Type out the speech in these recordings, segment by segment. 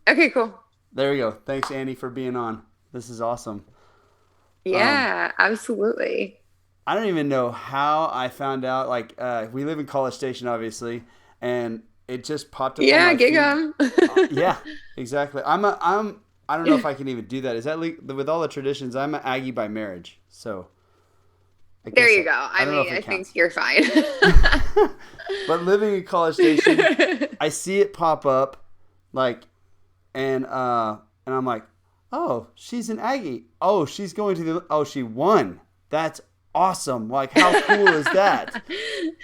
Okay, cool. There we go. Thanks, Annie, for being on. This is awesome. Um, Yeah, absolutely. I don't even know how I found out. Like, we live in College Station, obviously, and it just popped up on Yeah, my gig feed. 'em. Yeah, exactly. I don't know if I can even do that. Is that with all the traditions? I'm an Aggie by marriage, so I There guess you go. I I don't know if mean, it I think counts. you're fine. But living in College Station, I see it pop up, like, and I'm like, oh, she's an Aggie. Oh, she's going to the. Oh, she won. That's awesome. Like, how cool is that?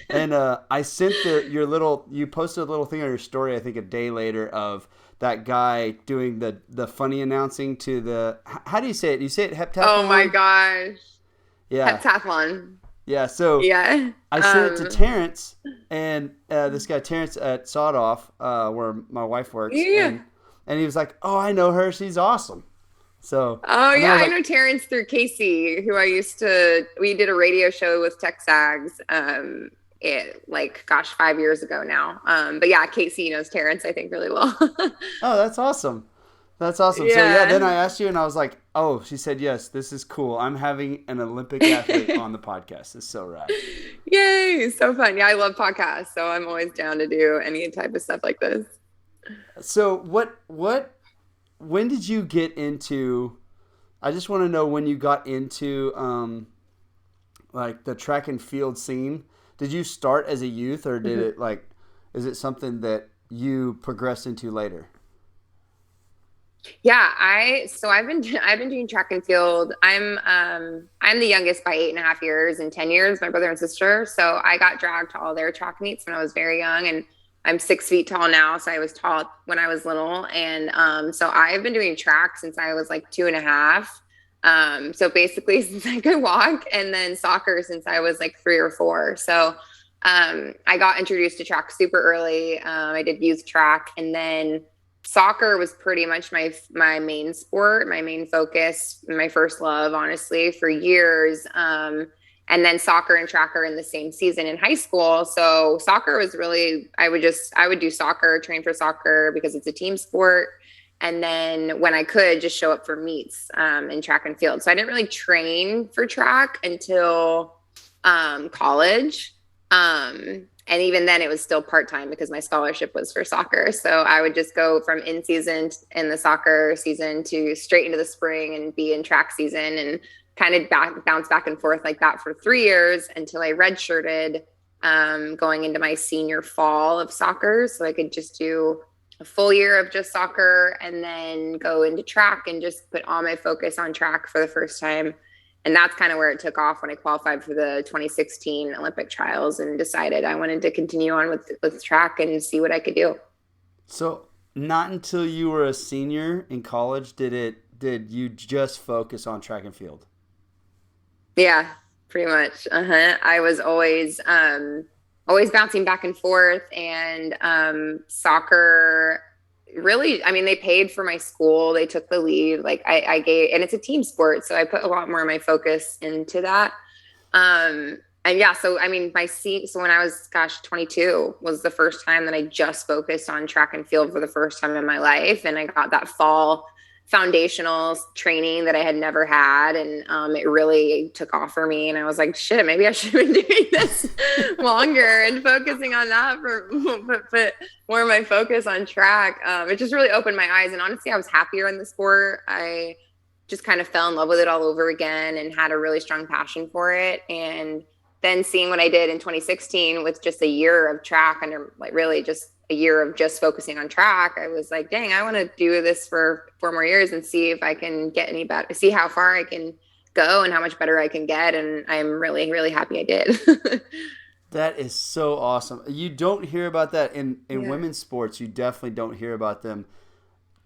And I sent your little. You posted a little thing on your story. I think a day later of that guy doing the funny announcing to the. How do you say it? You say it Oh my heptathlon. gosh. Yeah, Heptathlon. yeah. So Yeah. I sent it to Terrence, and this guy Terrence at Sawed-Off, where my wife works, Yeah. and he was like, "Oh, I know her. She's awesome." So, Oh and then I yeah, was I like, know Terrence through Casey, who we did a radio show with Texags, like gosh, 5 years ago now. But yeah, Casey knows Terrence, I think, really well. "Oh, that's awesome. That's awesome." So yeah, then Yeah. I asked you, and I was like, "Oh," she said, "Yes, this is cool. I'm having an Olympic athlete on the podcast. It's so rad." Yay, so fun. Yeah, I love podcasts, so I'm always down to do any type of stuff like this. So when did you get into? I just want to know when you got into like the track and field scene. Did you start as a youth, or did Mhm. it like? Is it something that you progressed into later? Yeah, I've been doing track and field. I'm the youngest by 8.5 years and 10 years, my brother and sister. So I got dragged to all their track meets when I was very young, and I'm 6 feet tall now. So I was tall when I was little, and so I've been doing track since I was like 2.5. So basically since I could walk, and then soccer since I was like 3 or 4. So I got introduced to track super early. I did youth track, and then soccer was pretty much my main sport, my main focus, my first love, honestly, for years. And then soccer and track are in the same season in high school. So soccer was really I would do soccer, train for soccer because it's a team sport. And then when I could just show up for meets in track and field. So I didn't really train for track until college. And even then, it was still part time because my scholarship was for soccer. So I would just go from in season in the soccer season to straight into the spring and be in track season and kind of bounce back and forth like that for 3 years until I redshirted going into my senior fall of soccer. So I could just do a full year of just soccer and then go into track and just put all my focus on track for the first time. And that's kind of where it took off when I qualified for the 2016 Olympic trials and decided I wanted to continue on with track and see what I could do. So not until you were a senior in college did you just focus on track and field. Yeah, pretty much. Uh-huh. I was always bouncing back and forth, and soccer really, I mean, they paid for my school. They took the lead. Like I gave, and it's a team sport, so I put a lot more of my focus into that. And yeah, so I mean, so when I was, gosh, 22 was the first time that I just focused on track and field for the first time in my life. And I got that fall foundational training that I had never had. And it really took off for me. And I was like, shit, maybe I should have been doing this longer and focusing on that put more of my focus on track. It just really opened my eyes. And honestly, I was happier in the sport. I just kind of fell in love with it all over again and had a really strong passion for it. And then seeing what I did in 2016 with just a year of track under like really just a year of just focusing on track, I was like, dang, I want to do this for 4 more years and see if I can get any better, see how far I can go and how much better I can get. And I'm really, really happy I did. That is so awesome. You don't hear about that in Yeah. women's sports. You definitely don't hear about them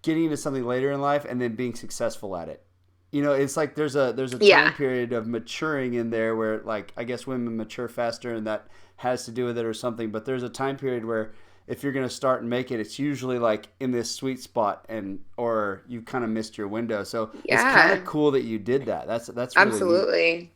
getting into something later in life and then being successful at it. You know, it's like there's a time Yeah. period of maturing in there where like I guess women mature faster and that has to do with it or something. But there's a time period where if you're gonna start and make it, it's usually like in this sweet spot and or you kind of missed your window. So it's kind of Yeah. cool that you did that. That's really neat. Absolutely.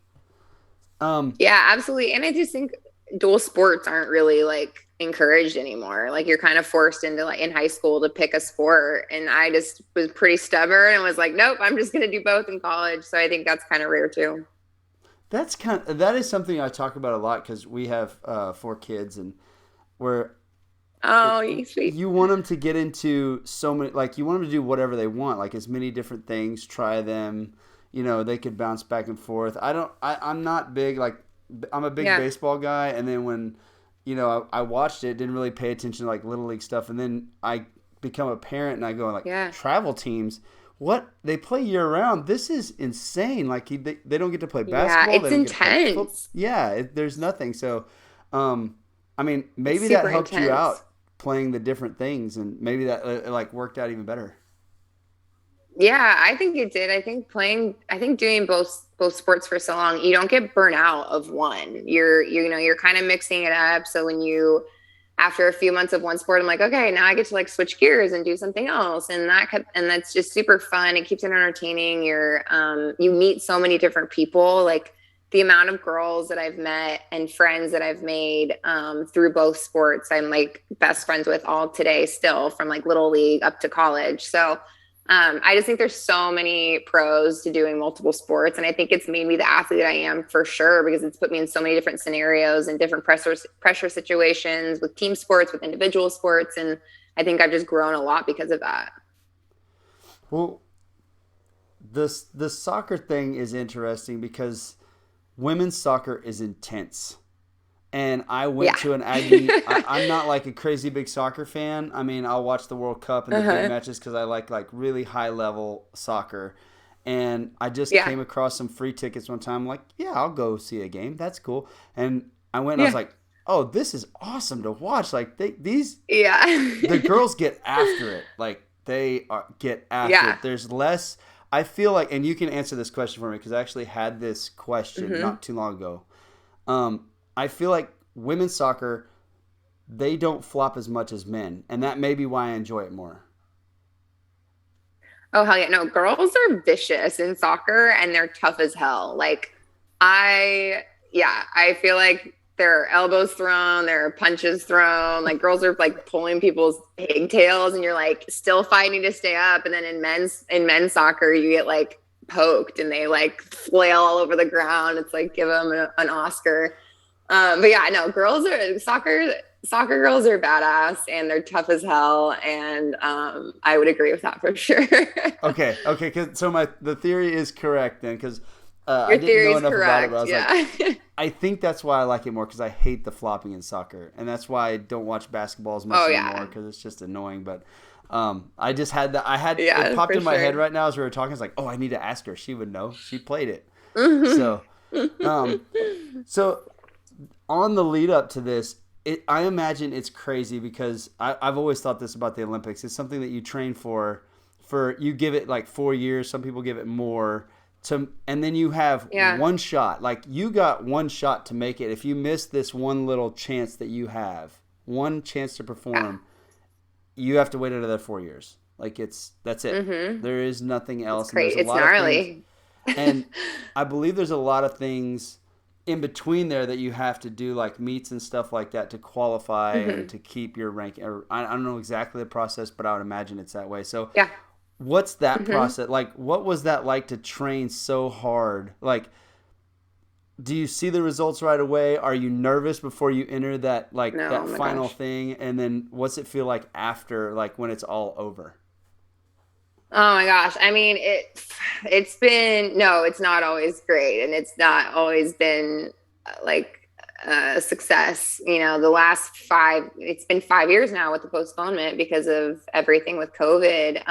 Um, Yeah, absolutely. And I just think dual sports aren't really like encouraged anymore. Like you're kind of forced into like in high school to pick a sport. And I just was pretty stubborn and was like, nope, I'm just going to do both in college. So I think that's kind of rare too. That is something I talk about a lot because we have 4 kids, and where Oh, you sweet. you want them to get into so many, like you want them to do whatever they want, like as many different things, try them. They could bounce back and forth. I'm not big, like I'm a big Yeah. baseball guy, and then when I watched it, didn't really pay attention to like little league stuff, and then I become a parent and I go like Yeah. travel teams. What they play year round? This is insane. Like they don't get to play Yeah. basketball. They It's don't get to play football. intense. Yeah, there's nothing. So, I mean, It's maybe that super helped you out intense. playing the different things, and maybe that like worked out even better. Yeah, I think it did. I think doing both sports for so long, you don't get burnt out of one. You're kind of mixing it up. So when you after a few months of one sport, I'm like, okay, now I get to like switch gears and do something else. And that's just super fun. It keeps it entertaining. You meet so many different people. Like the amount of girls that I've met and friends that I've made through both sports, I'm like best friends with all today still from like little league up to college. So I just think there's so many pros to doing multiple sports. And I think it's made me the athlete I am for sure, because it's put me in so many different scenarios and different pressure situations with team sports, with individual sports. And I think I've just grown a lot because of that. Well, the soccer thing is interesting because women's soccer is intense. And I went Yeah. to an Aggie. I'm not like a crazy big soccer fan. I mean, I'll watch the World Cup and the big Uh-huh. matches because I like really high level soccer. And I just Yeah. came across some free tickets one time. I'm like, yeah, I'll go see a game. That's cool. And I went and I was Yeah. like, oh, this is awesome to watch. Like the Yeah. girls get after it. Like get after Yeah. it. There's less. I feel like, and you can answer this question for me because I actually had this question Hmm. not too long ago. I feel like women's soccer, they don't flop as much as men, and that may be why I enjoy it more. Oh, hell yeah. No, girls are vicious in soccer and they're tough as hell. Yeah, I feel like there are elbows thrown, there are punches thrown. Like girls are like pulling people's pigtails and you're like still fighting to stay up. And then in men's soccer, you get like poked and they like flail all over the ground. It's like give them an Oscar. But yeah, no, soccer girls are badass and they're tough as hell. And I would agree with that for sure. Okay. So the theory is correct then, because I Your didn't know theory is enough about it, but I correct. was like, Yeah. I think that's why I like it more because I hate the flopping in soccer, and that's why I don't watch basketball as much Oh anymore yeah. because it's just annoying. But I just had that. I had it Yeah, popped for in my head sure. right now as we were talking. It's like, oh, I need to ask her. She would know. She played it. Mhm. So, um, so on the lead up to this, I imagine it's crazy because I've always thought this about the Olympics. It's something that you train for you give it like 4 years. Some people give it more and then you have Yeah. one shot. Like you got one shot to make it. If you miss this one little chance that you have, one chance to Yeah. perform, you have to wait another 4 years. Like that's it. Mhm. There is nothing It's else, and there's great. a It's lot of things. gnarly. And I believe there's a lot of things in between there that you have to do, like meets and stuff like that, to qualify and Mhm. to keep your rank. Or I don't know exactly the process, but I would imagine it's that way. So, Yeah. what's that Mhm. process like? What was that like to train so hard? Like, do you see the results right away? Are you nervous before you enter that No, that oh my final gosh. thing? And then what's it feel like after, like when it's all over? Oh my gosh. I mean, it's been no, it's not always great and it's not always been like a success. The last it's been 5 years now with the postponement because of everything with COVID.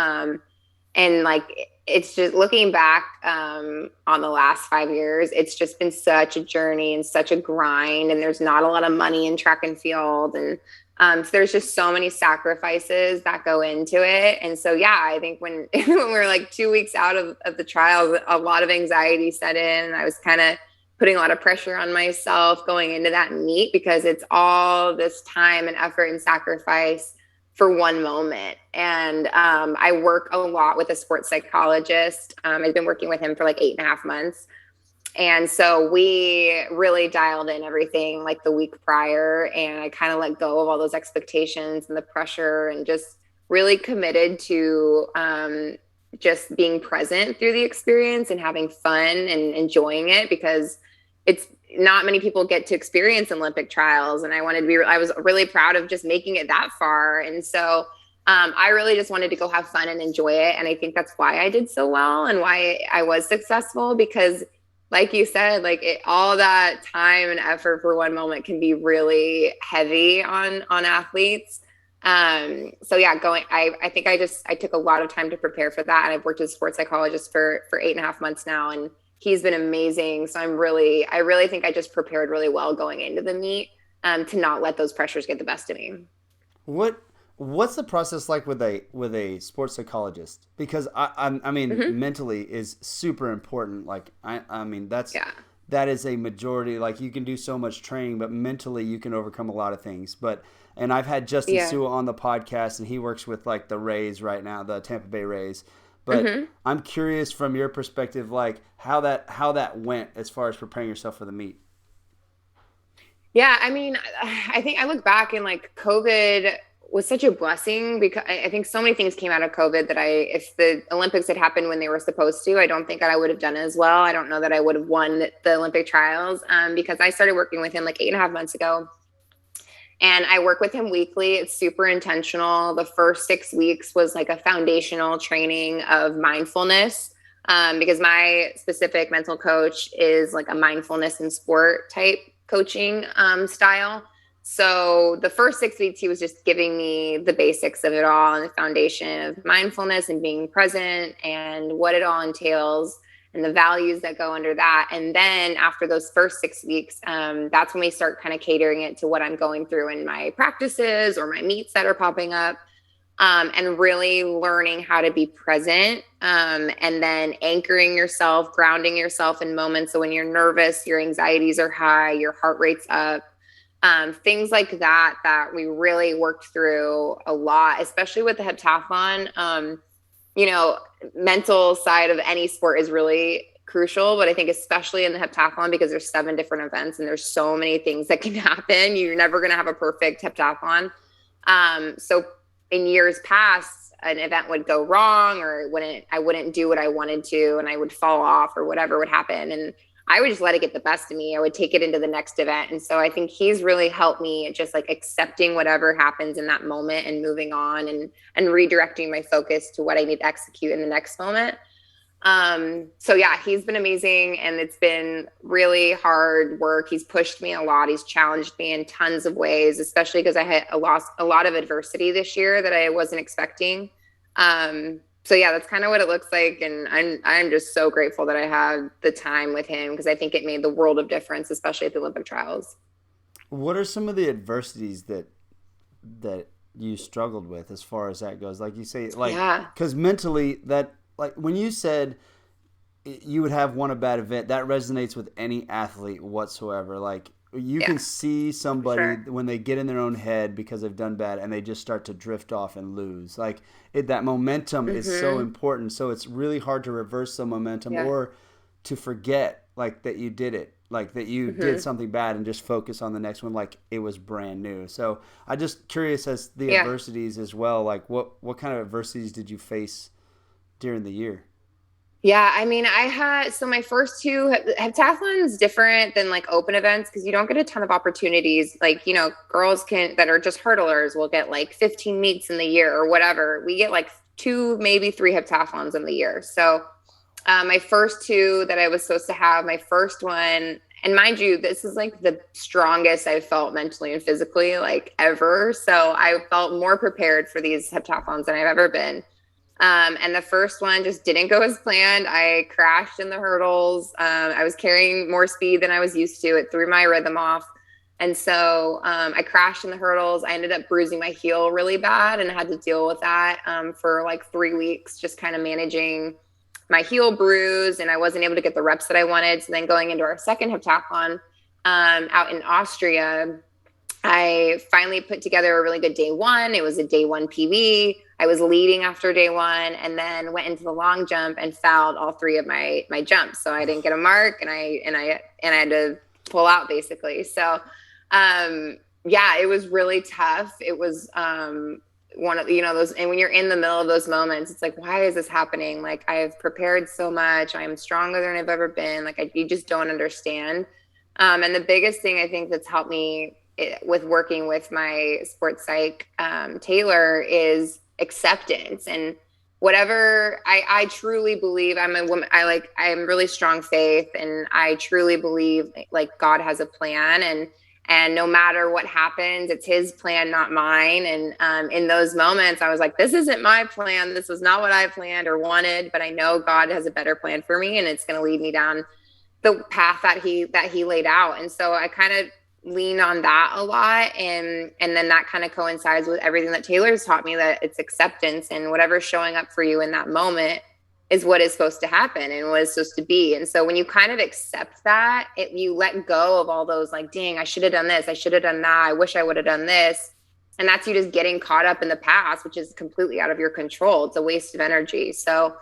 And like it's just looking back on the last 5 years, it's just been such a journey and such a grind. And there's not a lot of money in track and field. And so there's just so many sacrifices that go into it. And so, yeah, I think when, when we're like 2 weeks out of the trials, a lot of anxiety set in. And I was kind of putting a lot of pressure on myself going into that meet because it's all this time and effort and sacrifice for one moment. And I work a lot with a sports psychologist. I've been working with him for like 8.5 months. And so we really dialed in everything like the week prior. And I kind of let go of all those expectations and the pressure and just really committed to just being present through the experience and having fun and enjoying it, because it's not many people get to experience Olympic trials. And I was really proud of just making it that far. And so I really just wanted to go have fun and enjoy it. And I think that's why I did so well and why I was successful, because like you said, like all that time and effort for one moment can be really heavy on athletes. So yeah, I think I took a lot of time to prepare for that. And I've worked as a sports psychologist for 8.5 months now, and he's been amazing. So I really think I just prepared really well going into the meet, to not let those pressures get the best of me. What what's the process like with a sports psychologist? Because I mean Mm-hmm. mentally is super important. Like I mean Yeah. that is a majority. Like you can do so much training, but mentally you can overcome a lot of things. But and I've had Justin Yeah. Sua on the podcast, and he works with like the Rays right now, the Tampa Bay Rays. But Mm-hmm. I'm curious from your perspective, like how that went as far as preparing yourself for the meet. Yeah, I mean, I think I look back and like COVID was such a blessing, because I think so many things came out of COVID that if the Olympics had happened when they were supposed to, I don't think I would have done as well. I don't know that I would have won the Olympic trials, because I started working with him like 8.5 months ago. And I work with him weekly. It's super intentional. The first 6 weeks was like a foundational training of mindfulness, because my specific mental coach is like a mindfulness and sport type coaching style. So the first 6 weeks, he was just giving me the basics of it all and the foundation of mindfulness and being present and what it all entails and the values that go under that. And then after those first 6 weeks, that's when we start kind of catering it to what I'm going through in my practices or my meets that are popping up, and really learning how to be present, and then anchoring yourself, grounding yourself in moments. So when you're nervous, your anxieties are high, your heart rate's up. Things like that we really worked through a lot, especially with the heptathlon. You know, mental side of any sport is really crucial, but I think especially in the heptathlon, because there's 7 different events and there's so many things that can happen. You're never going to have a perfect heptathlon. So in years past, an event would go wrong, or I wouldn't do what I wanted to, and I would fall off or whatever would happen. And I would just let it get the best of me. I would take it into the next event. And so I think he's really helped me just like accepting whatever happens in that moment and moving on, and redirecting my focus to what I need to execute in the next moment. So yeah, he's been amazing, and it's been really hard work. He's pushed me a lot. He's challenged me in tons of ways, especially because I had a lot of adversity this year that I wasn't expecting. So yeah, that's kind of what it looks like. And I'm just so grateful that I had the time with him, because I think it made the world of difference, especially at the Olympic trials. What are some of the adversities that you struggled with as far as that goes? Like you say, like Yeah. because mentally that like when you said you would have won a bad event, that resonates with any athlete whatsoever. Like you can Yeah, see for somebody sure. when they get in their own head because they've done bad and they just start to drift off and lose. Like that momentum is so Mm-hmm. important. So it's really hard to reverse the momentum Yeah. or to forget like that you did it, like that you did Mm-hmm. something bad and just focus on the next one like it was brand new. So I just curious as the Yeah. adversities as well. Like what kind of adversities did you face during the year? Yeah, I mean, so my first two heptathlon's different than like open events, because you don't get a ton of opportunities. Like, girls that are just hurdlers will get like 15 meets in the year or whatever. We get like two, maybe three heptathlons in the year. So, my first two that I was supposed to have, my first one, and mind you, this is like the strongest I've felt mentally and physically like ever. So I felt more prepared for these heptathlons than I've ever been. And the first one just didn't go as planned. I crashed in the hurdles. I was carrying more speed than I was used to. It threw my rhythm off. And so I crashed in the hurdles. I ended up bruising my heel really bad and had to deal with that for like 3 weeks, just kind of managing my heel bruise. And I wasn't able to get the reps that I wanted. So then going into our second heptathlon out in Austria, I finally put together a really good day one. It was a day one PB. I was leading after day one, and then went into the long jump and fouled all three of my jumps. So I didn't get a mark, and I had to pull out basically. So yeah, it was really tough. It was one of, those, and when you're in the middle of those moments, it's like, why is this happening? Like, I've prepared so much. I'm stronger than I've ever been. Like, you just don't understand. And the biggest thing I think that's helped me with working with my sports psych, Taylor, is acceptance. And whatever, I truly believe, I'm a woman. I'm really strong faith, and I truly believe like God has a plan, and no matter what happens, it's his plan, not mine. And in those moments, I was like, this isn't my plan. This was not what I planned or wanted, but I know God has a better plan for me, and it's going to lead me down the path that he laid out. And so I kind of lean on that a lot. And then that kind of coincides with everything that Taylor's taught me, that it's acceptance, and whatever's showing up for you in that moment is what is supposed to happen and what is supposed to be. And so when you kind of accept that, you let go of all those like, dang, I should have done this. I should have done that. I wish I would have done this. And that's you just getting caught up in the past, which is completely out of your control. It's a waste of energy. So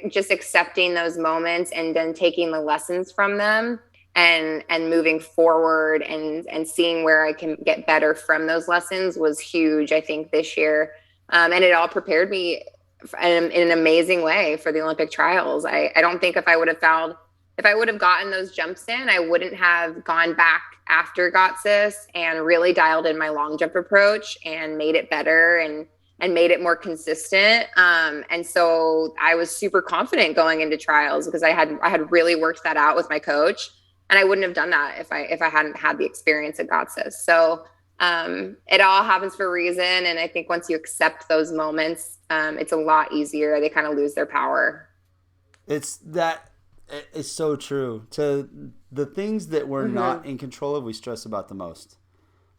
just accepting those moments and then taking the lessons from them and moving forward and seeing where I can get better from those lessons was huge, I think, this year. And it all prepared me in an amazing way for the Olympic trials. I don't think if I would have gotten those jumps in, I wouldn't have gone back after GOTSIS and really dialed in my long jump approach and made it better and made it more consistent. And so I was super confident going into trials because I had really worked that out with my coach, and I wouldn't have done that if I hadn't had the experience at GOTSIS. So it all happens for a reason. And I think once you accept those moments, it's a lot easier. They kind of lose their power. It's so true. To the things that we're not in control of, we stress about the most.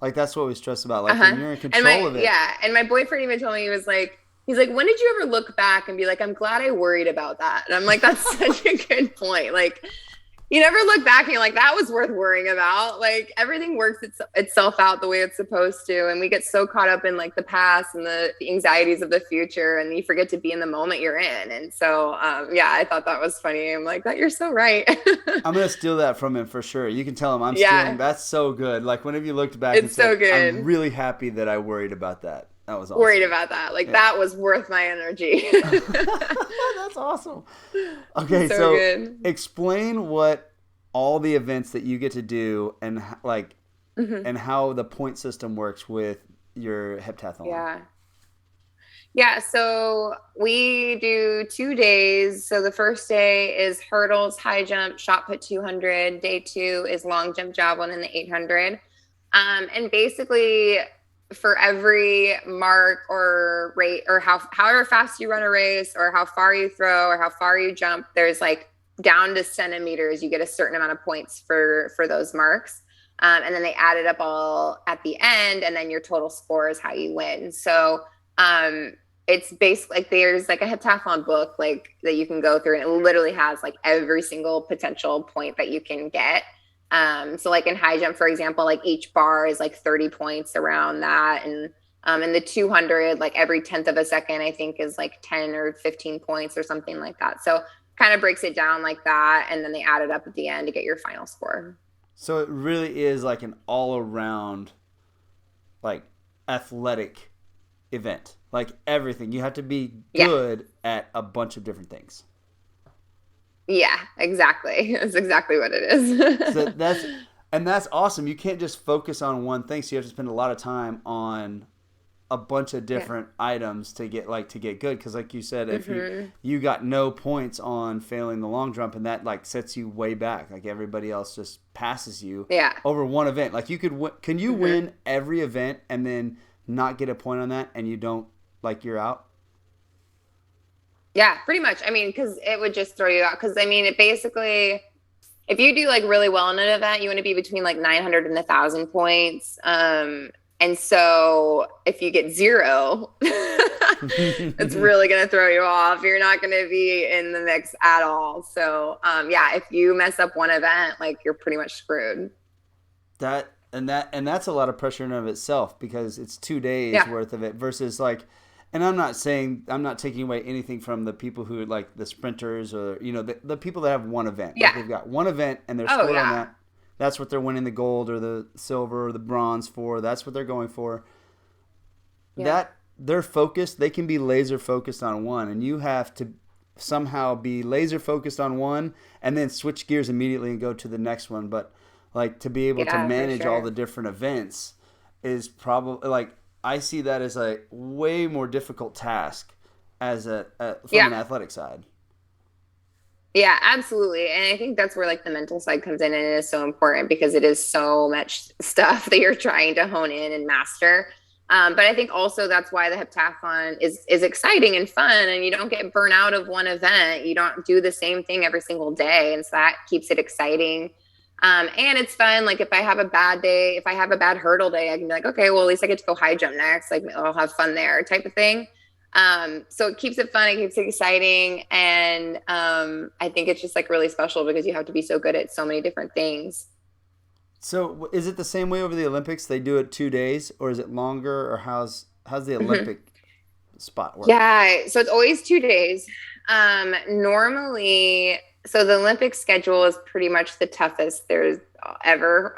Like, that's what we stress about. Like, when you're in control of it. Yeah. And my boyfriend even told me, he's like, when did you ever look back and be like, I'm glad I worried about that? And I'm like, that's such a good point. Like, you never look back and you're like, that was worth worrying about. Like, everything works itself out the way it's supposed to. And we get so caught up in like the past and the anxieties of the future, and you forget to be in the moment you're in. And so, yeah, I thought that was funny. I'm like, you're so right. I'm going to steal that from him for sure. You can tell him I'm stealing. That's so good. Like, whenever you looked back, it's so good. I'm really happy that I worried about that. That was awesome. Worried about that. Like, that was worth my energy. That's awesome. Okay, so explain what all the events that you get to do and like and how the point system works with your heptathlon. Yeah, so we do 2 days. So the first day is hurdles, high jump, shot put 200. Day 2 is long jump, javelin, and the 800. And basically, for every mark or rate or however fast you run a race or how far you throw or how far you jump, there's like down to centimeters, you get a certain amount of points for those marks. And then they add it up all at the end, and then your total score is how you win. So it's basically like there's like a heptathlon book like that you can go through, and it literally has like every single potential point that you can get. So like in high jump, for example, like each bar is like 30 points around that. And in the 200, like every 10th of a second, I think is like 10 or 15 points or something like that. So kind of breaks it down like that. And then they add it up at the end to get your final score. So it really is like an all around like athletic event, like everything. You have to be good at a bunch of different things. Yeah, exactly. That's exactly what it is. So that's awesome. You can't just focus on one thing. So you have to spend a lot of time on a bunch of different items to get good. Because like you said, if you got no points on failing the long jump, and that like sets you way back. Like everybody else just passes you over one event. Like you can you win every event and then not get a point on that, and you don't, like, you're out? Yeah, pretty much. I mean, because it would just throw you out. Because, I mean, it basically, if you do, like, really well in an event, you want to be between, like, 900 and 1,000 points. And so if you get 0, it's really going to throw you off. You're not going to be in the mix at all. So, yeah, if you mess up one event, like, you're pretty much screwed. That and that's a lot of pressure in and of itself because it's 2 days Yeah. worth of it versus like, and I'm not taking away anything from the people who like the sprinters or the people that have one event, like Yeah. they've got one event and they're Oh scored on yeah. that. That's what they're winning the gold or the silver or the bronze for. That's what they're going for. Yeah. That they're focused. They can be laser focused on one, and you have to somehow be laser focused on one and then switch gears immediately and go to the next one. But like to be able to Yeah, for manage all the sure. different events is probably like I see that as a way more difficult task from Yeah. an athletic side. Yeah, absolutely. And I think that's where like the mental side comes in and it is so important because it is so much stuff that you're trying to hone in and master. But I think also that's why the heptathlon is exciting and fun, and you don't get burnt out of one event. You don't do the same thing every single day, and so that keeps it exciting. And it's fun. Like if I have a bad day, if I have a bad hurdle day, I can be like, okay, well at least I get to go high jump next. Like I'll have fun there, type of thing. So it keeps it fun, it keeps it exciting, and I think it's just like really special because you have to be so good at so many different things. So is it the same way over the Olympics? They do it 2 days, or is it longer, or how's the Mhm. Olympic spot work? Yeah, so it's always 2 days. Normally, so the Olympic schedule is pretty much the toughest there's ever.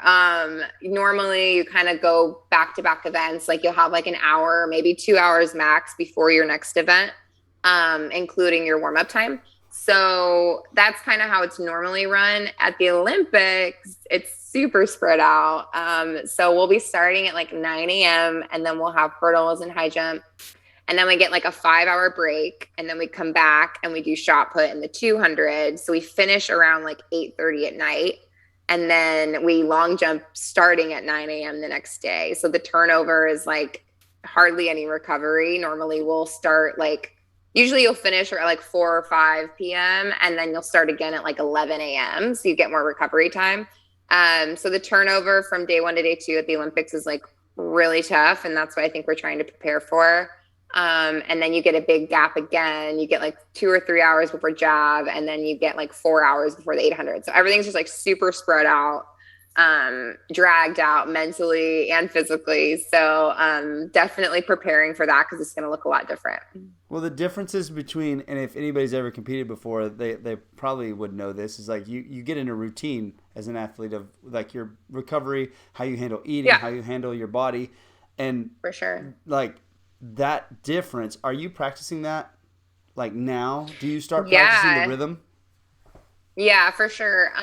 Normally, you kind of go back to back events, like you'll have like an hour, maybe 2 hours max before your next event, including your warm up time. So that's kind of how it's normally run. At the Olympics, it's super spread out. So we'll be starting at like 9 a.m. and then we'll have hurdles and high jump, and then we get like a 5 hour break, and then we come back and we do shot put in the 200. So we finish around like 8:30 at night, and then we long jump starting at 9 a.m. the next day. So the turnover is like hardly any recovery. Normally we'll start like, usually you'll finish at like 4 or 5 p.m. and then you'll start again at like 11 a.m. So you get more recovery time. So the turnover from day one to day two at the Olympics is like really tough, and that's what I think we're trying to prepare for. And then you get a big gap again. You get like 2 or 3 hours before jab, and then you get like 4 hours before the 800. So everything's just like super spread out, dragged out mentally and physically. So definitely preparing for that because it's going to look a lot different. Well, the differences between, and if anybody's ever competed before, they probably would know this, is like you get in a routine as an athlete of like your recovery, how you handle eating, Yeah, how you handle your body. And for sure. like that difference, are you practicing that like now? Do you start practicing the Yeah. rhythm? Yeah, for sure.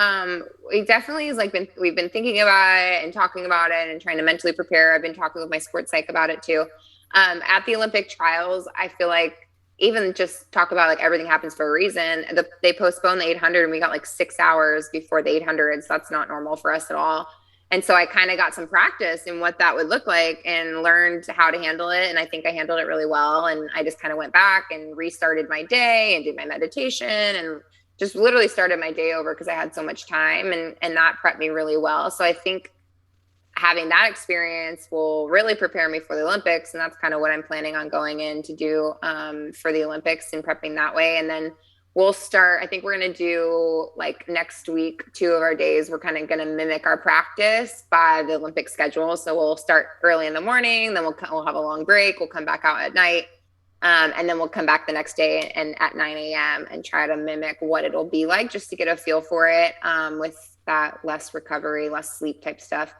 We definitely is like we've been thinking about it and talking about it and trying to mentally prepare. I've been talking with my sports psych about it too. At the Olympic trials, I feel like even just talk about like everything happens for a reason. They postponed the 800 and we got like 6 hours before the 800. So that's not normal for us at all. And so I kind of got some practice in what that would look like and learned how to handle it. And I think I handled it really well. And I just kind of went back and restarted my day and did my meditation and just literally started my day over because I had so much time, and that prepped me really well. So I think having that experience will really prepare me for the Olympics. And that's kind of what I'm planning on going in to do for the Olympics and prepping that way. And then we'll start, I think we're going to do like next week, 2 of our days, we're kind of going to mimic our practice by the Olympic schedule. So we'll start early in the morning, then we'll have a long break. We'll come back out at night. And then we'll come back the next day and at 9 a.m. and try to mimic what it'll be like just to get a feel for it with that less recovery, less sleep type stuff.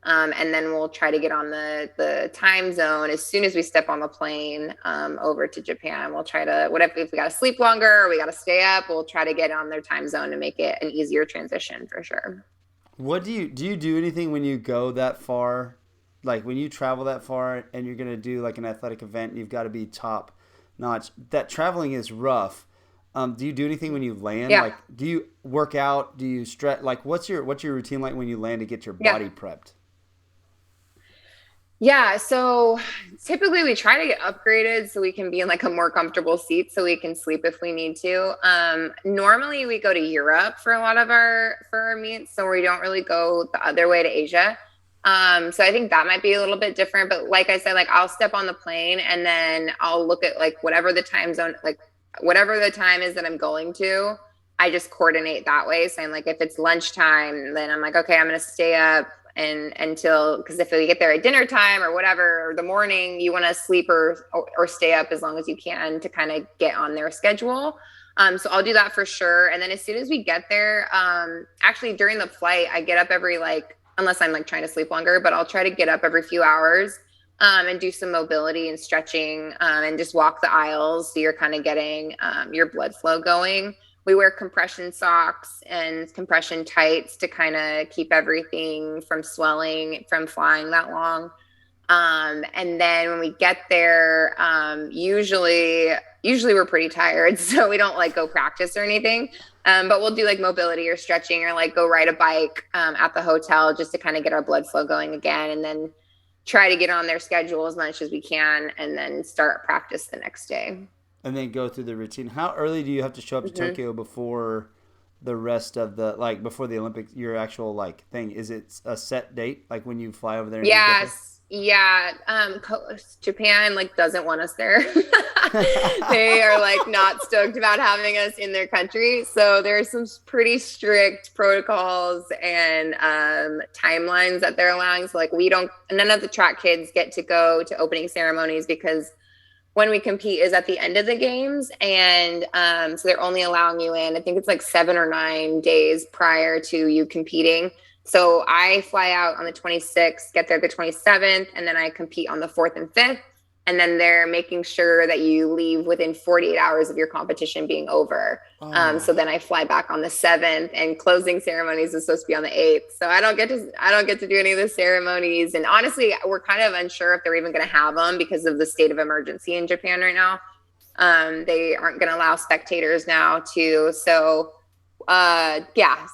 And then we'll try to get on the time zone as soon as we step on the plane over to Japan. We'll try to, whatever, if we got to sleep longer or we got to stay up, we'll try to get on their time zone to make it an easier transition for sure. What do you do anything when you go that far? Like when you travel that far and you're gonna do like an athletic event, you've got to be top notch. That traveling is rough. Do you do anything when you land? Yeah. Like, do you work out? Do you stretch? Like, what's your routine like when you land to get your Yeah. body prepped? Yeah, so typically we try to get upgraded so we can be in like a more comfortable seat so we can sleep if we need to. Normally we go to Europe for a lot of our meets, so we don't really go the other way to Asia. So I think that might be a little bit different, but like I said, like I'll step on the plane and then I'll look at like whatever the time zone, like whatever the time is that I'm going to, I just coordinate that way. So I'm like, if it's lunchtime, then I'm like, okay, I'm going to stay up and until, because if we get there at dinner time or whatever, or the morning, you want to sleep or stay up as long as you can to kind of get on their schedule. So I'll do that for sure. And then as soon as we get there, actually during the flight, I get up every like, unless I'm like trying to sleep longer, but I'll try to get up every few hours and do some mobility and stretching and just walk the aisles. So you're kind of getting your blood flow going. We wear compression socks and compression tights to kind of keep everything from swelling from flying that long. And then when we get there, usually we're pretty tired, so we don't like go practice or anything. But we'll do like mobility or stretching or like go ride a bike at the hotel just to kind of get our blood flow going again, and then try to get on their schedule as much as we can, and then start practice the next day. And then go through the routine. How early do you have to show up to Tokyo before the rest of the, like before the Olympics, your actual like thing? Is it a set date, like when you fly over there? And Yes. Yeah. Japan like doesn't want us there. They are like not stoked about having us in their country. So there's some pretty strict protocols and timelines that they're allowing. So like none of the track kids get to go to opening ceremonies, because when we compete is at the end of the games. And so they're only allowing you in, I think it's like 7 or 9 days prior to you competing. So I fly out on the 26th, get there the 27th, and then I compete on the 4th and 5th. And then they're making sure that you leave within 48 hours of your competition being over. So then I fly back on the 7th, and closing ceremonies is supposed to be on the 8th. So I don't get to do any of the ceremonies. And honestly, we're kind of unsure if they're even going to have them because of the state of emergency in Japan right now. They aren't going to allow spectators now too. So so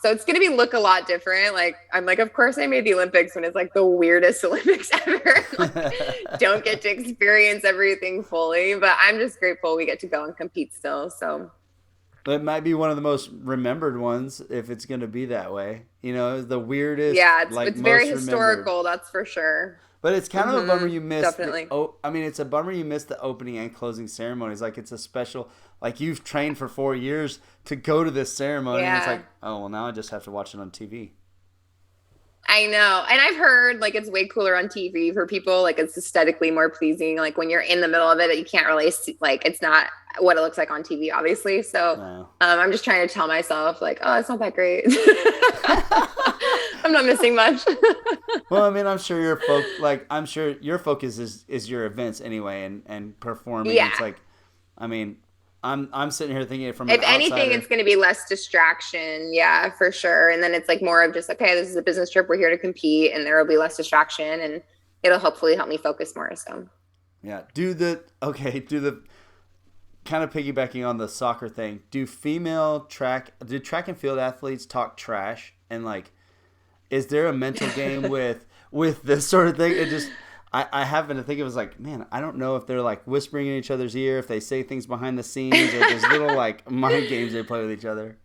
it's gonna look a lot different. Like I'm like, of course I made the Olympics when it's like the weirdest Olympics ever. Like, don't get to experience everything fully, but I'm just grateful we get to go and compete still. So it might be one of the most remembered ones if it's gonna be that way. You know, the weirdest. Yeah, it's very historical, that's for sure. But it's kind of a bummer you missed. Definitely. It's a bummer you missed the opening and closing ceremonies. Like it's a special. Like you've trained for 4 years to go to this ceremony, and it's like, oh well, now I just have to watch it on TV. I know, and I've heard like it's way cooler on TV for people. Like it's aesthetically more pleasing. Like when you're in the middle of it, you can't really see. Like it's not what it looks like on TV, obviously. So I'm just trying to tell myself like, oh, it's not that great. I'm not missing much. Well, I mean, I'm sure your focus is your events anyway, and performing. Yeah. It's like, I mean, I'm sitting here thinking from if anything, it's going to be less distraction. Yeah, for sure. And then it's like more of just okay, this is a business trip. We're here to compete, and there will be less distraction, and it'll hopefully help me focus more. So. Yeah. Do the kind of piggybacking on the soccer thing. Do track and field athletes talk trash, and like, is there a mental game with this sort of thing? It just. I happen to think it was like, man, I don't know if they're like whispering in each other's ear, if they say things behind the scenes, or just little like mind games they play with each other.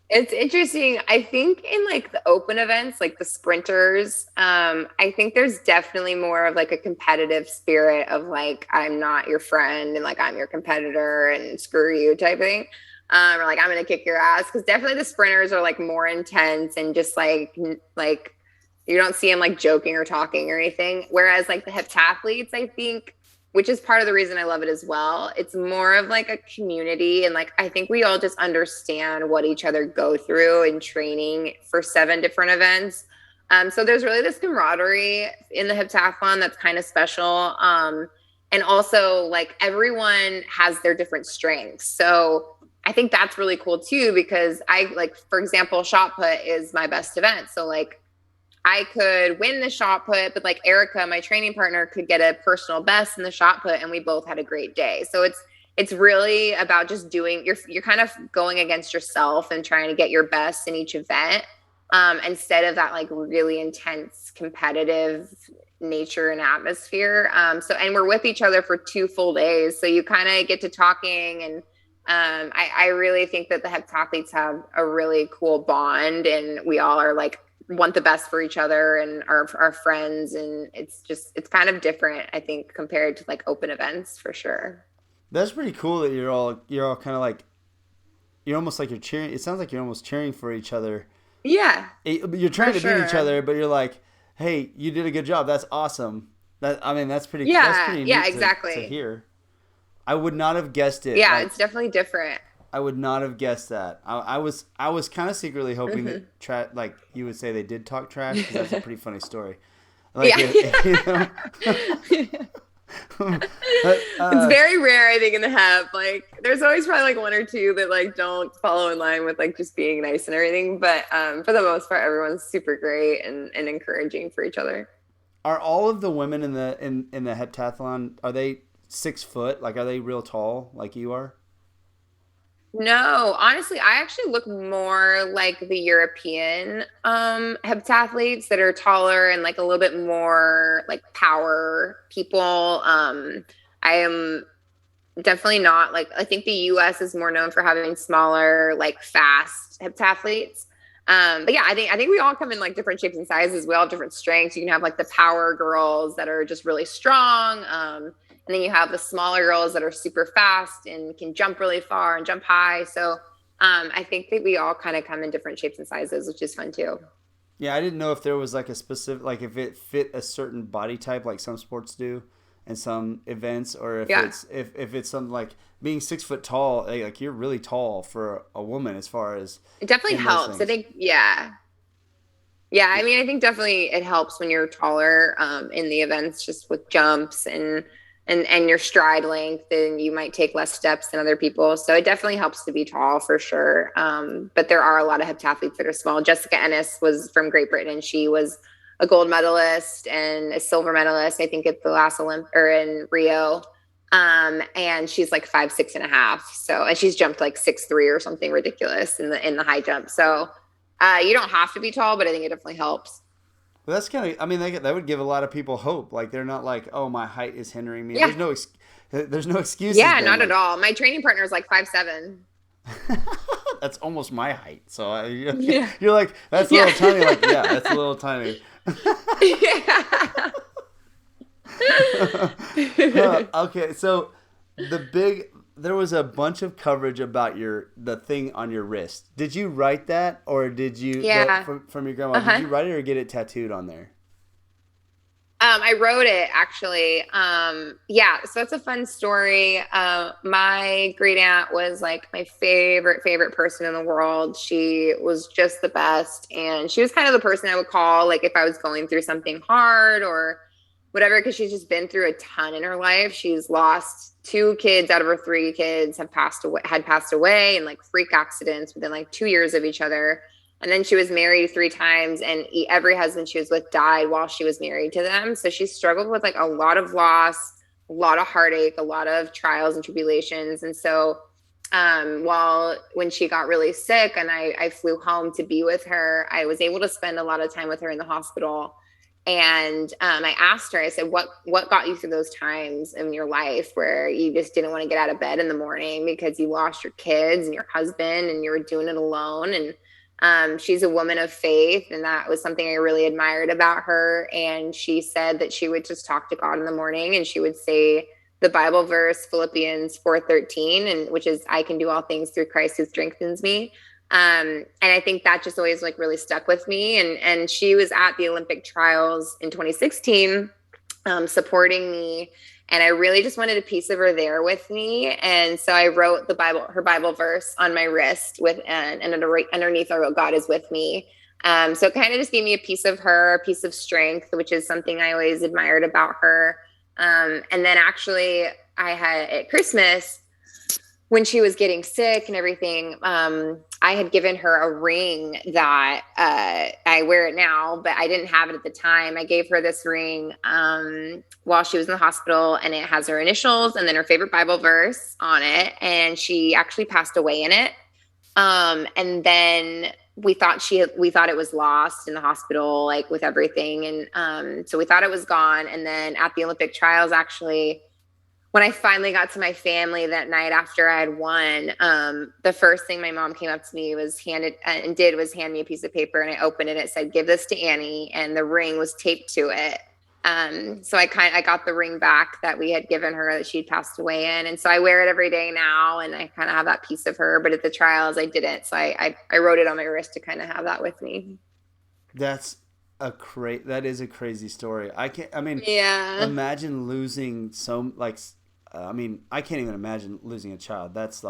It's interesting. I think in like the open events, like the sprinters, I think there's definitely more of like a competitive spirit of like, I'm not your friend and like I'm your competitor and screw you type thing. Or like, I'm going to kick your ass. Because definitely the sprinters are like more intense and just like you don't see them like joking or talking or anything. Whereas like the heptathletes, I think, which is part of the reason I love it as well, it's more of like a community. And like, I think we all just understand what each other go through in training for 7 different events. So there's really this camaraderie in the heptathlon that's kind of special. And also like everyone has their different strengths. So I think that's really cool too, because I like, for example, shot put is my best event. So like, I could win the shot put, but like Erica, my training partner, could get a personal best in the shot put, and we both had a great day. So it's really about just doing, you're kind of going against yourself and trying to get your best in each event, instead of that like really intense competitive nature and atmosphere. And we're with each other for 2 full days, so you kind of get to talking, and I really think that the heptathletes have a really cool bond, and we all are like want the best for each other and our friends, and it's kind of different, I think, compared to like open events for sure. That's pretty cool that you're all kind of like, you're almost like you're cheering. It sounds like you're almost cheering for each other Yeah, You're for trying to beat each sure. other, but you're like, hey, you did a good job. That's awesome. I mean, that's Yeah, pretty yeah, neat to exactly. hear. I would not have guessed it. Yeah, Like it's definitely different. I would not have guessed that. I was kind of secretly hoping that Hmm. like you would say they did talk trash because that's a pretty funny story. Like Yeah. if you know, but It's very rare, I think, in the Hep. Like, there's always probably like one or two that like don't follow in line with like just being nice and everything. But for the most part, everyone's super great and encouraging for each other. are all of the women in the heptathlon, are they 6 foot? Like are they real tall like you are? No, honestly, I actually look more like the European heptathletes that are taller and like a little bit more like power people. I am definitely not like I think the US is more known for having smaller, like fast heptathletes. But yeah, I think we all come in like different shapes and sizes. We all have different strengths. You can have like the power girls that are just really strong. And then you have the smaller girls that are super fast and can jump really far and jump high. So I think that we all kind of come in different shapes and sizes, which is fun too. Yeah, I didn't know if there was like a specific, like if it fit a certain body type like some sports do and some events, or if Yeah. if it's something like being 6 foot tall, like you're really tall for a woman as far as It definitely in those helps. I things. think, yeah. Yeah, I mean, I think definitely it helps when you're taller in the events, just with jumps and your stride length, and you might take less steps than other people. So it definitely helps to be tall for sure. But there are a lot of heptathletes that are small. Jessica Ennis was from Great Britain. She was a gold medalist and a silver medalist, I think, at the last Olymp or in Rio. And she's like 5'6.5". So and she's jumped like 6'3" or something ridiculous in the high jump. So you don't have to be tall, but I think it definitely helps. But that's kind of, I mean, that would give a lot of people hope. Like they're not like, oh, my height is hindering me. Yeah. There's no excuses Yeah, then. not at Like all. My training partner is like 5'7". that's almost my height. So Yeah. you're like, that's a Yeah. little tiny. Like yeah, that's a little tiny. Yeah. Okay, so there was a bunch of coverage about the thing on your wrist. Did you write that, or did you Yeah. from your grandma? Did Uh-huh. you write it or get it tattooed on there? I wrote it actually. Yeah, so that's a fun story. My great aunt was like my favorite person in the world. She was just the best, and she was kind of the person I would call like if I was going through something hard or whatever, because she's just been through a ton in her life. She's lost two kids out of her three kids had passed away in like freak accidents within like 2 years of each other. And then she was married three times, and every husband she was with died while she was married to them. So she struggled with like a lot of loss, a lot of heartache, a lot of trials and tribulations. And so, while when she got really sick and I flew home to be with her, I was able to spend a lot of time with her in the hospital. And I asked her, I said, what got you through those times in your life where you just didn't want to get out of bed in the morning because you lost your kids and your husband and you were doing it alone? And she's a woman of faith, and that was something I really admired about her. And she said that she would just talk to God in the morning, and she would say the Bible verse Philippians 4:13, and which is I can do all things through Christ who strengthens me. And I think that just always like really stuck with me. And she was at the Olympic trials in 2016, supporting me. And I really just wanted a piece of her there with me. And so I wrote her Bible verse on my wrist and underneath I wrote, God is with me. So it kind of just gave me a piece of her, a piece of strength, which is something I always admired about her. And then actually I had at Christmas, when she was getting sick and everything, I had given her a ring that I wear it now, but I didn't have it at the time. I gave her this ring while she was in the hospital, and it has her initials and then her favorite Bible verse on it. And she actually passed away in it. And then we thought it was lost in the hospital, like with everything. And so we thought it was gone. And then at the Olympic trials, actually, when I finally got to my family that night after I had won, the first thing my mom came up to me was hand me a piece of paper, and I opened it. It said, "Give this to Annie," and the ring was taped to it. So I got the ring back that we had given her that she'd passed away in. And so I wear it every day now, and I kind of have that piece of her, but at the trials I didn't. So I wrote it on my wrist to kind of have that with me. That is a crazy story. I mean, Yeah. imagine losing I mean, I can't even imagine losing a child. That's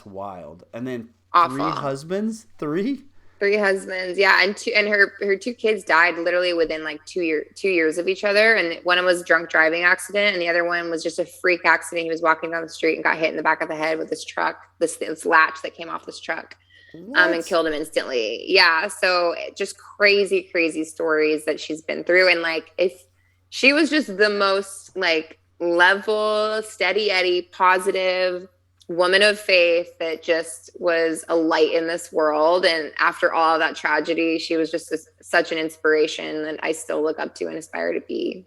wild. And then three Awful. husbands? Three? Three husbands, yeah, and her two kids died literally within like 2 years of each other, and one was drunk driving accident, and the other one was just a freak accident. He was walking down the street and got hit in the back of the head with this truck, this latch that came off this truck, and What? killed him instantly. Yeah, so just crazy, crazy stories that she's been through, and like if she was just the most like level, steady Eddie, positive woman of faith that just was a light in this world. And after all of that tragedy, she was just such an inspiration that I still look up to and aspire to be.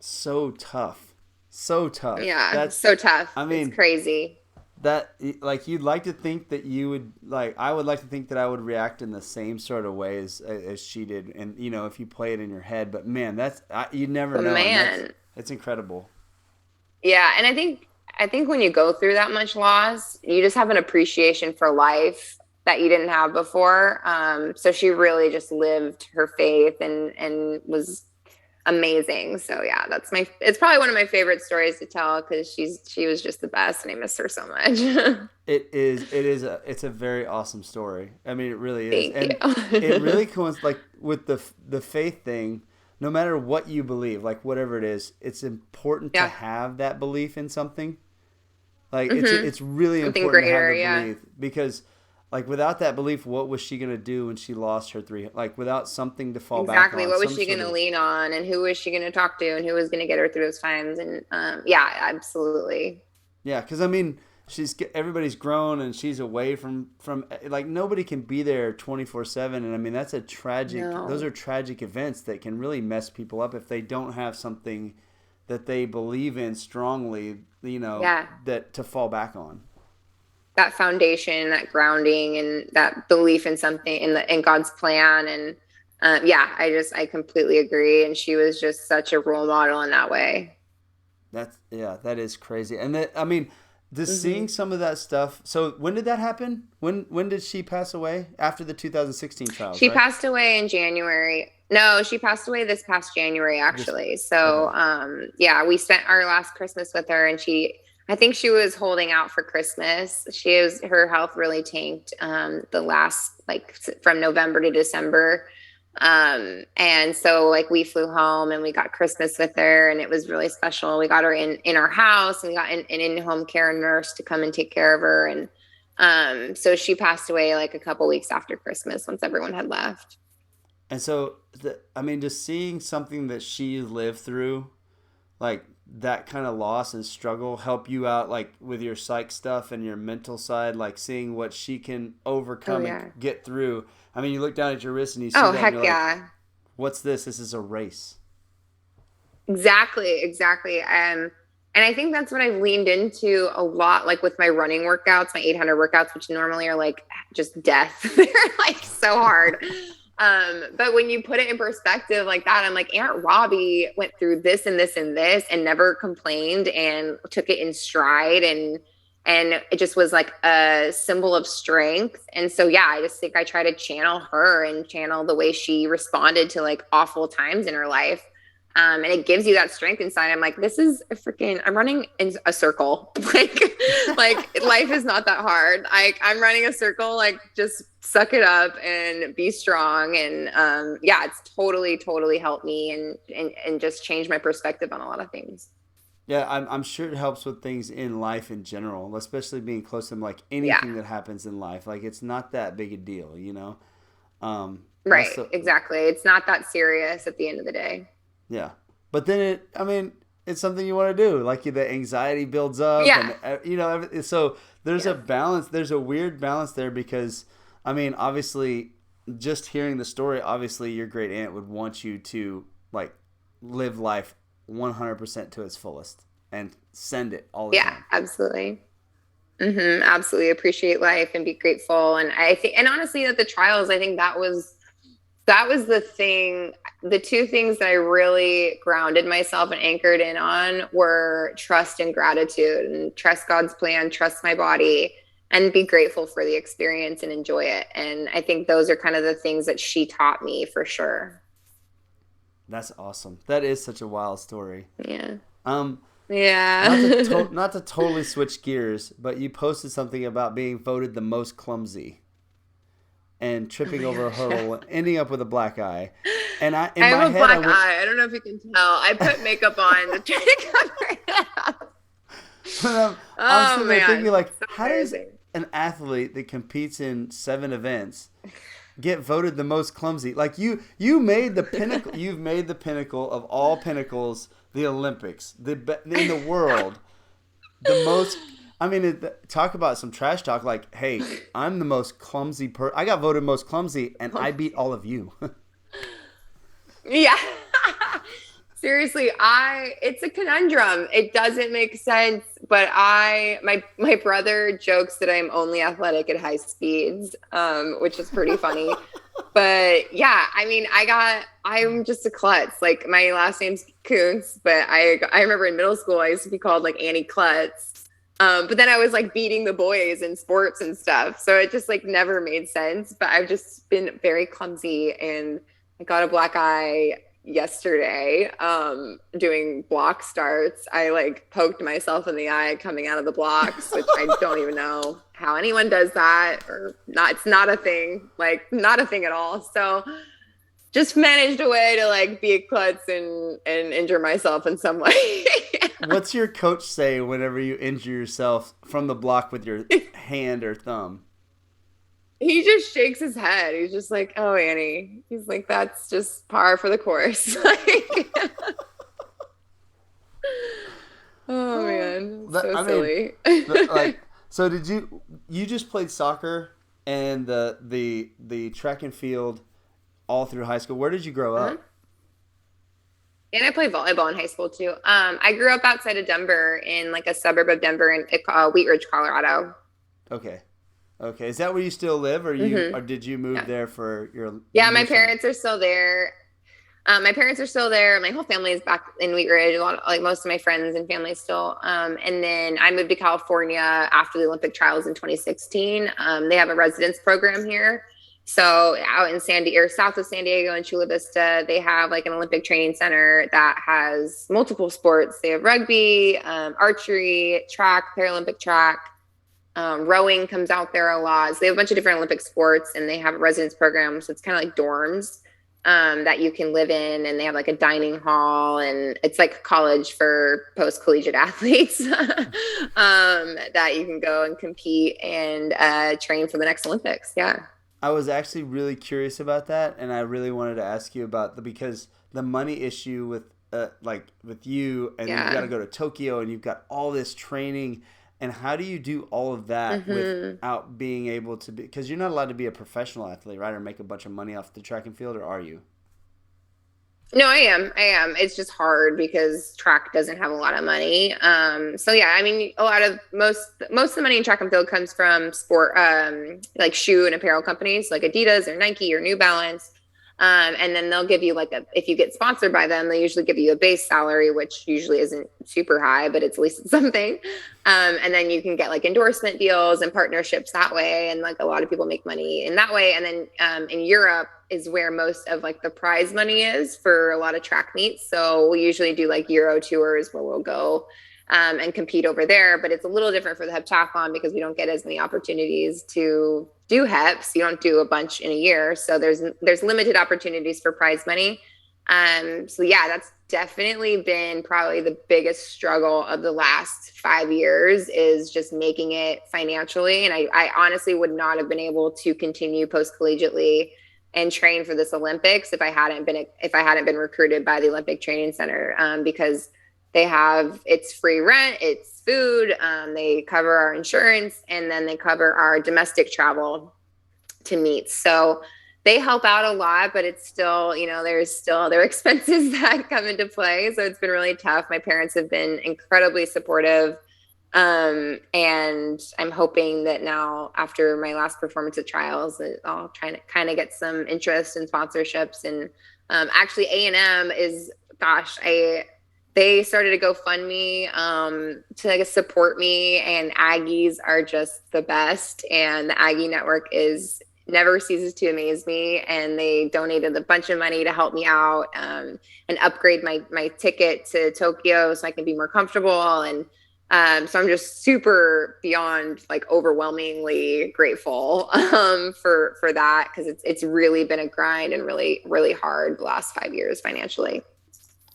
So tough. So tough. Yeah, so tough. I It's mean, crazy. that like you'd like to think that you would I would like to think that I would react in the same sort of way as she did, and if you play it in your head, but man, you never But know, and man, it's incredible. yeah, and I think when you go through that much loss, you just have an appreciation for life that you didn't have before. So she really just lived her faith and was amazing. So yeah, it's probably one of my favorite stories to tell because she was just the best and I miss her so much. It's a very awesome story. I mean, it really is, Thank and it you. really coincides like with the faith thing. No matter what you believe, like whatever it is, it's important to Yeah. have that belief in something. Like Hmm. it's really Something important to have greater. the Yeah. belief, because like without that belief, what was she gonna do when she lost her three? Like without something to fall back Exactly. on, What was some she going sort to of. lean on and who was she going to talk to and who was going to get her through those times? And yeah, absolutely. Yeah, because I mean, everybody's grown and she's away from like nobody can be there 24/7, and I mean that's a tragic. Those No. are tragic events that can really mess people up if they don't have something that they believe in strongly. Yeah. That to fall back on. That foundation, that grounding, and that belief in something in God's plan. And yeah, I completely agree. And she was just such a role model in that way. That is crazy. And that I mean, just seeing Hmm. some of that stuff. So when did that happen? When did she pass away? After the 2016 trials, She right? passed away in January. No, she passed away this past January, This actually. Okay. So, yeah, we spent our last Christmas with her, and I think she was holding out for Christmas. Her health really tanked, the last, like, from November to December. And so, like, we flew home and we got Christmas with her, and it was really special. We got her in our house, and we got an in-home care nurse to come and take care of her. And so she passed away like a couple weeks after Christmas once everyone had left. And so I mean, just seeing something that she lived through, like that kind of loss and struggle, help you out like with your psych stuff and your mental side, like seeing what she can Oh overcome and yeah. get through. I mean, you look down at your wrist and you see Oh that and heck you're like, yeah. "What's this? This is a race." Exactly, exactly. And I think that's what I've leaned into a lot, like with my running workouts, my 800 workouts, which normally are like just death. They're like so hard. But when you put it in perspective like that, I'm like, Aunt Robbie went through this and this and this and never complained and took it in stride, and it just was like a symbol of strength. And so yeah, I just think I try to channel her and channel the way she responded to like awful times in her life. And it gives you that strength inside. I'm like, this is a freaking, I'm running in a circle. Like life is not that hard. I'm running a circle. Like, just suck it up and be strong. And yeah, it's totally, totally helped me and just change my perspective on a lot of things. Yeah, I'm sure it helps with things in life in general, especially being close to them, like Yeah, anything that happens in life. Like it's not that big a deal. That's right. the Exactly. It's not that serious at the end of the day. Yeah, but then I mean, it's something you want to do. Like the anxiety builds up, Yeah. and so there's a Yeah. balance. There's a weird balance there because, I mean, obviously, just hearing the story, obviously, your great aunt would want you to like live life 100% to its fullest and send it all the Yeah, time. absolutely. Absolutely appreciate life and be grateful. And I think, and honestly, at the trials, I think that was that was the thing. The two things that I really grounded myself and anchored in on were trust and gratitude, and trust God's plan, trust my body, and be grateful for the experience and enjoy it. And I think those are kind of the things that she taught me for sure. That's awesome. That is such a wild story. Yeah. Um, Yeah. not to totally switch gears, but you posted something about being voted the most clumsy and Oh tripping my over a gosh. Yeah. hurdle and ending up with a black eye. And I in my have a head, I black went, eye. I don't know if you can tell. I put makeup on to try to cover it up. I'm Oh sitting there thinking, man. like, So how does embarrassing. an athlete that competes in 7 events get voted the most clumsy? Like, you made the pinnacle. You've made the pinnacle of all pinnacles, the Olympics, in the world, the most. I mean, talk about some trash talk. Like, hey, I'm the most clumsy I got voted most clumsy, and I beat all of you. Yeah. Seriously, it's a conundrum. It doesn't make sense, but my brother jokes that I'm only athletic at high speeds, which is pretty funny. But yeah, I mean, I'm just a klutz. Like my last name's Kunz, but I remember in middle school I used to be called like Annie Klutz. But then I was like beating the boys in sports and stuff. So it just like never made sense. But I've just been very clumsy, and I got a black eye yesterday doing block starts. I like poked myself in the eye coming out of the blocks, which I don't even know how anyone does that, or not. It's not a thing, like not a thing at all. So just managed a way to like be a klutz and injure myself in some way. What's your coach say whenever you injure yourself from the block with your hand or thumb? He just shakes his head. He's just like, "Oh, Annie." He's like, "That's just par for the course." Like, oh man, so I mean, silly. like, so did you just played soccer and the track and field all through high school? Where did you grow Uh-huh. up? And I played volleyball in high school too. I grew up outside of Denver in like a suburb of Denver in Wheat Ridge, Colorado. Okay. Okay. Is that where you still live, or did you move Yeah. there for your Yeah, my moved from? parents are still there. My parents are still there. My whole family is back in Wheat Ridge. A lot, like most of my friends and family still. And then I moved to California after the Olympic trials in 2016. They have a residence program here. So out in south of San Diego in Chula Vista, they have like an Olympic training center that has multiple sports. They have rugby, archery, track, Paralympic track. Rowing comes out there a lot. So they have a bunch of different Olympic sports, and they have a residence program. So it's kind of like dorms that you can live in, and they have like a dining hall, and it's like college for post collegiate athletes that you can go and compete and train for the next Olympics. Yeah. I was actually really curious about that, and I really wanted to ask you about because the money issue with like with you, and then you got to Yeah. go to Tokyo, and you've got all this training, and how do you do all of that Hmm. without being able to be? Because you're not allowed to be a professional athlete, right, or make a bunch of money off the track and field, or are you? No, I am. I am. It's just hard because track doesn't have a lot of money. So yeah, I mean, a lot of most of the money in track and field comes from sport, like shoe and apparel companies like Adidas or Nike or New Balance. And then they'll give you like if you get sponsored by them, they usually give you a base salary, which usually isn't super high, but it's at least something. And then you can get like endorsement deals and partnerships that way. And like a lot of people make money in that way. And then in Europe is where most of like the prize money is for a lot of track meets. So we usually do like Euro tours where we'll go and compete over there. But it's a little different for the heptathlon because we don't get as many opportunities to do heps. You don't do a bunch in a year, so there's limited opportunities for prize money. So yeah, that's definitely been probably the biggest struggle of the last 5 years is just making it financially. And I honestly would not have been able to continue post collegiately and train for this Olympics if I hadn't been recruited by the Olympic Training Center because it's free rent, it's food, they cover our insurance, and then they cover our domestic travel to meet. So they help out a lot, but it's still, there's still other expenses that come into play. So it's been really tough. My parents have been incredibly supportive. And I'm hoping that now, after my last performance at trials, that I'll try to kind of get some interest in sponsorships. And actually, A&M is, gosh, they started a GoFundMe to like support me, and Aggies are just the best. And the Aggie Network is never ceases to amaze me, and they donated a bunch of money to help me out and upgrade my ticket to Tokyo so I can be more comfortable. And so I'm just super beyond like overwhelmingly grateful for that, because it's really been a grind and really hard the last 5 years financially.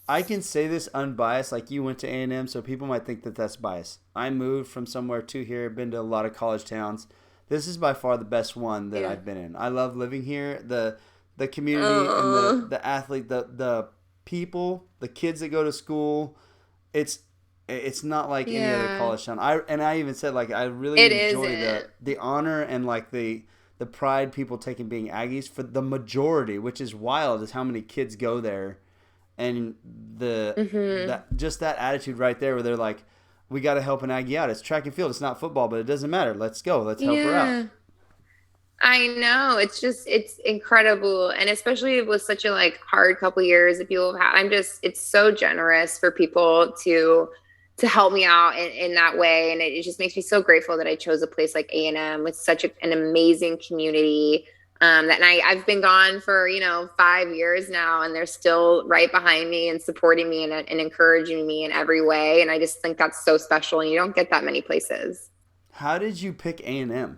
I can say this unbiased, like you went to A&M, so people might think that that's bias. I moved from somewhere to here, been to a lot of college towns. This is by far the best one that Yeah. I've been in. I love living here. The community and Uh, the athlete, the people, the kids that go to school. It's it's not like any other yeah, college town. I even said like I really it enjoy isn't. the honor and like the pride people take in being Aggies for the majority, which is wild, is how many kids go there, and the Hmm. that just that attitude right there where they're like, we got to help an Aggie out. It's track and field. It's not football, but it doesn't matter. Let's go. Let's help her out. Yeah. I know. It's incredible. And especially with such a like hard couple years that people have had. It's so generous for people to help me out in that way. And it just makes me so grateful that I chose a place like A&M with such an amazing community. That and I've been gone for, 5 years now, and they're still right behind me and supporting me and encouraging me in every way. And I just think that's so special. And you don't get that many places. How did you pick A&M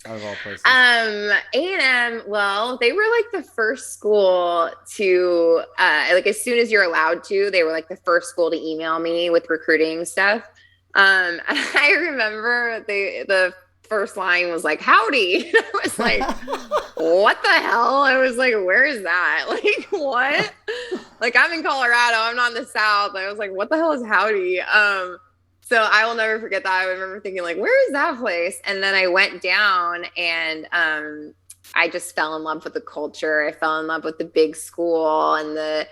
out of all places? A&M, well, they were like the first school to like as soon as you're allowed to, they were like the first school to email me with recruiting stuff. I remember the first line was like howdy. I was like, what the hell? I was like, where is that? Like what? Like I'm in Colorado, I'm not in the South. I was like, what the hell is howdy? So I will never forget that. I remember thinking like, where is that place? And then I went down, and I just fell in love with the culture. I fell in love with the big school and the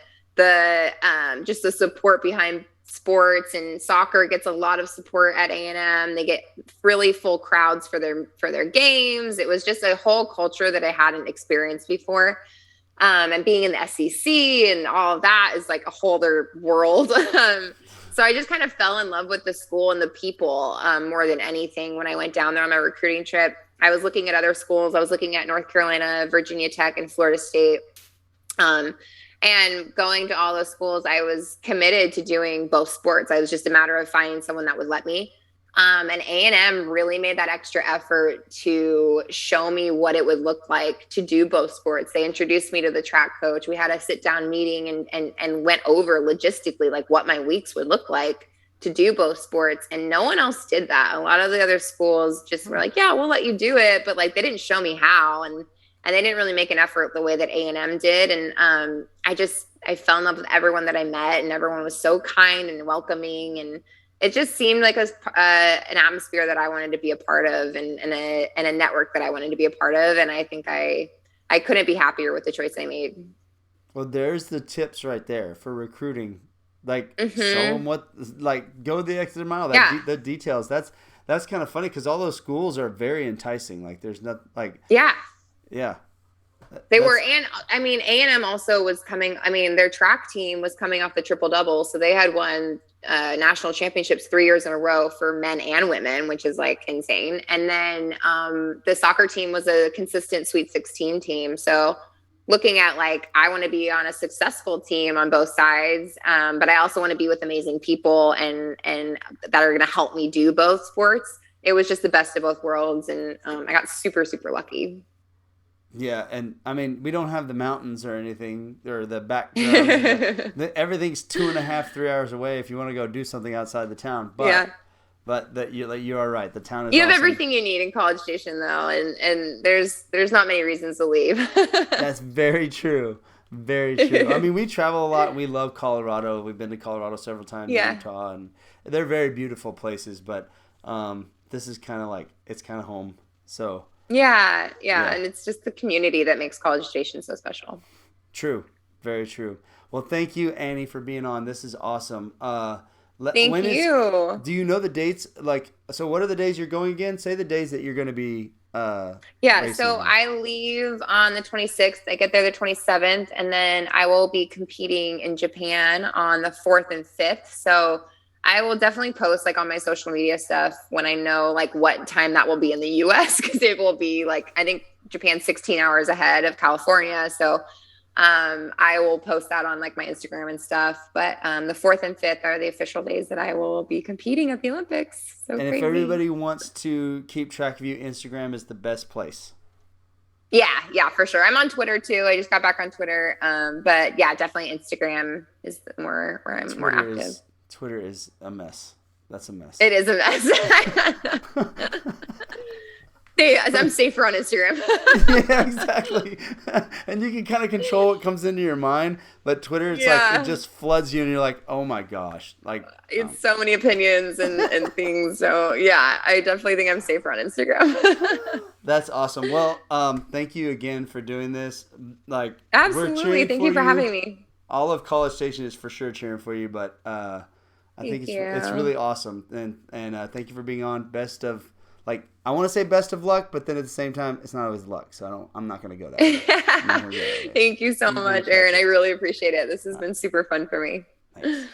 just the support behind sports. And soccer gets a lot of support at A&M. They get really full crowds for their games. It was just a whole culture that I hadn't experienced before. And being in the SEC and all of that is like a whole other world. So I just kind of fell in love with the school and the people more than anything when I went down there on my recruiting trip. I was looking at other schools. I was looking at North Carolina, Virginia Tech, and Florida State. Um, and going to all those schools, I was committed to doing both sports. I was just a matter of finding someone that would let me. And A&M really made that extra effort to show me what it would look like to do both sports. They introduced me to the track coach. We had a sit down meeting and went over logistically like what my weeks would look like to do both sports. And no one else did that. A lot of the other schools just were like, yeah, we'll let you do it. But like they didn't show me how. And they didn't really make an effort the way that A&M did. And I fell in love with everyone that I met, and everyone was so kind and welcoming. And it just seemed like an atmosphere that I wanted to be a part of, and a network that I wanted to be a part of. And I think I couldn't be happier with the choice I made. Well, there's the tips right there for recruiting. Like, show Hmm. them what, like, go the extra mile. Yeah. The details. That's kind of funny because all those schools are very enticing. Like, there's not like, Yeah. yeah, They were, that's and I mean, A&M also was coming. I mean, their track team was coming off the triple double, so they had won national championships 3 years in a row for men and women, which is like insane. And then the soccer team was a consistent Sweet 16 team. So looking at like, I want to be on a successful team on both sides, but I also want to be with amazing people and that are going to help me do both sports. It was just the best of both worlds, and I got super lucky. yeah. And I mean, we don't have the mountains or anything or the backgrounds and everything's 2.5, 3 hours away if you want to go do something outside the town. Yeah. But that you are right. The town is You have awesome. everything you need in College Station though, and there's not many reasons to leave. That's very true. Very true. I mean, we travel a lot. We love Colorado. We've been to Colorado several times, Yeah. Utah, and they're very beautiful places. But this is kind of like it's kind of home. So Yeah, yeah, and it's just the community that makes College Station so special. true. Very true. Well, thank you, Annie, for being on. This is awesome. Thank you. Do you know the dates? Like, so what are the days you're going again? Say the days that you're going to be Yeah, racing so in. I leave on the 26th. I get there the 27th, and then I will be competing in Japan on the 4th and 5th. So I will definitely post like on my social media stuff when I know like what time that will be in the US because it will be like I think Japan's 16 hours ahead of California. So I will post that on like my Instagram and stuff. But the 4th and 5th are the official days that I will be competing at the Olympics. So And if crazy. everybody wants to keep track of you, Instagram is the best place. Yeah, for sure. I'm on Twitter too. I just got back on Twitter. But yeah, definitely Instagram is more where I'm more Twitter active. is Twitter is a mess. That's a mess. It is a mess. I'm safer on Instagram. Yeah, exactly. And you can kind of control what comes into your mind, but Twitter, it's like it Yeah. just floods you, and you're like, oh my gosh, like. It's so many opinions and things. So yeah, I definitely think I'm safer on Instagram. That's awesome. Well, thank you again for doing this. Like, we're Absolutely. cheering Thank for you for you. having me. All of College Station is for sure cheering for you, but I think Thank it's you. really awesome, and thank you for being on. Best of I want to say best of luck, but then at the same time, it's not always luck. So I'm not gonna go that way. I'm not gonna go that way. Thank you so You're gonna much, crush Aaron. I it. really appreciate it. This has All right, been super fun for me. thanks.